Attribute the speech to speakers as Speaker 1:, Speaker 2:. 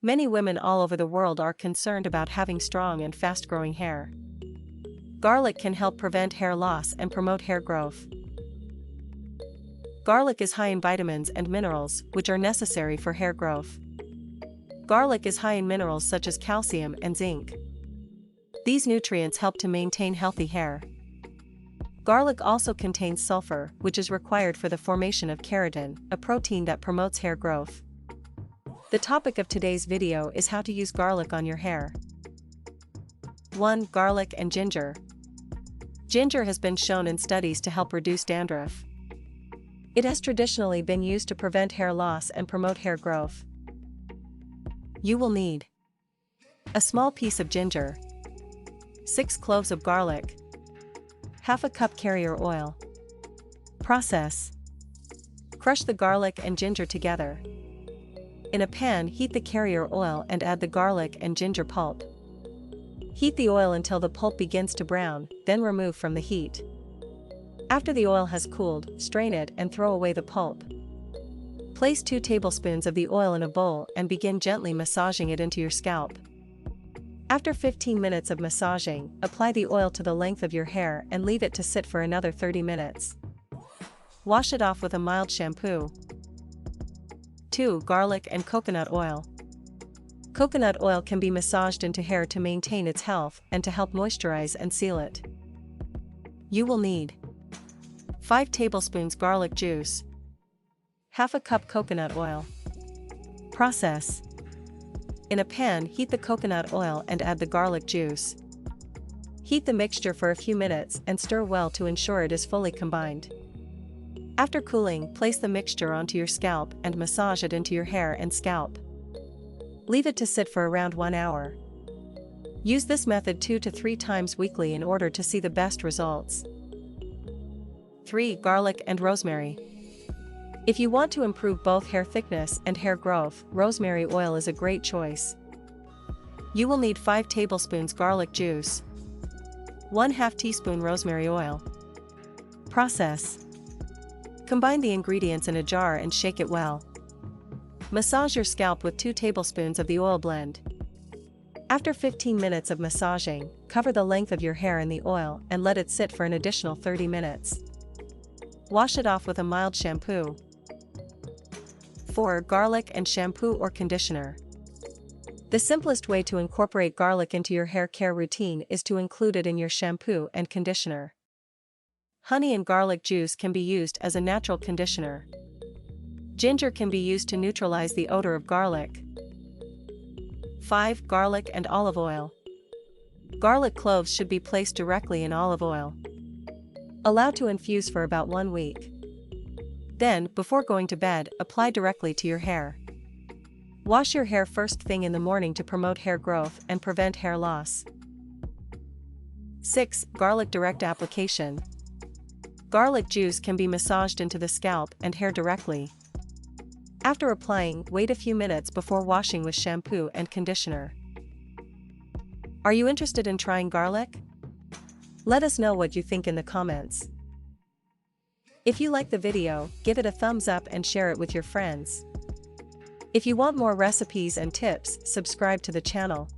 Speaker 1: Many women all over the world are concerned about having strong and fast-growing hair. Garlic can help prevent hair loss and promote hair growth. Garlic is high in vitamins and minerals, which are necessary for hair growth. Garlic is high in minerals such as calcium and zinc. These nutrients help to maintain healthy hair. Garlic also contains sulfur, which is required for the formation of keratin, a protein that promotes hair growth. The topic of today's video is how to use garlic on your hair. 1. Garlic and ginger. Ginger has been shown in studies to help reduce dandruff. It has traditionally been used to prevent hair loss and promote hair growth. You will need a small piece of ginger, 6 cloves of garlic, half a cup carrier oil. Process: crush the garlic and ginger together. In a pan, heat the carrier oil and add the garlic and ginger pulp. Heat the oil until the pulp begins to brown, then remove from the heat. After the oil has cooled, strain it and throw away the pulp. Place 2 tablespoons of the oil in a bowl and begin gently massaging it into your scalp. After 15 minutes of massaging, apply the oil to the length of your hair and leave it to sit for another 30 minutes. Wash it off with a mild shampoo. 2. Garlic and coconut oil. Coconut oil can be massaged into hair to maintain its health and to help moisturize and seal it. You will need 5 tablespoons garlic juice, half a cup coconut oil. Process: in a pan, heat the coconut oil and add the garlic juice. Heat the mixture for a few minutes and stir well to ensure it is fully combined. After cooling, place the mixture onto your scalp and massage it into your hair and scalp. Leave it to sit for around 1 hour. Use this method 2 to 3 times weekly in order to see the best results. 3. Garlic and rosemary. If you want to improve both hair thickness and hair growth, rosemary oil is a great choice. You will need 5 tablespoons garlic juice, 1/2 teaspoon rosemary oil. Process: combine the ingredients in a jar and shake it well. Massage your scalp with 2 tablespoons of the oil blend. After 15 minutes of massaging, cover the length of your hair in the oil and let it sit for an additional 30 minutes. Wash it off with a mild shampoo. 4. Garlic and shampoo or conditioner. The simplest way to incorporate garlic into your hair care routine is to include it in your shampoo and conditioner. Honey and garlic juice can be used as a natural conditioner. Ginger can be used to neutralize the odor of garlic. 5. Garlic and olive oil. Garlic cloves should be placed directly in olive oil. Allow to infuse for about 1 week. Then, before going to bed, apply directly to your hair. Wash your hair first thing in the morning to promote hair growth and prevent hair loss. 6. Garlic direct application. Garlic juice can be massaged into the scalp and hair directly. After applying, wait a few minutes before washing with shampoo and conditioner. Are you interested in trying garlic? Let us know what you think in the comments. If you like the video, give it a thumbs up and share it with your friends. If you want more recipes and tips, subscribe to the channel.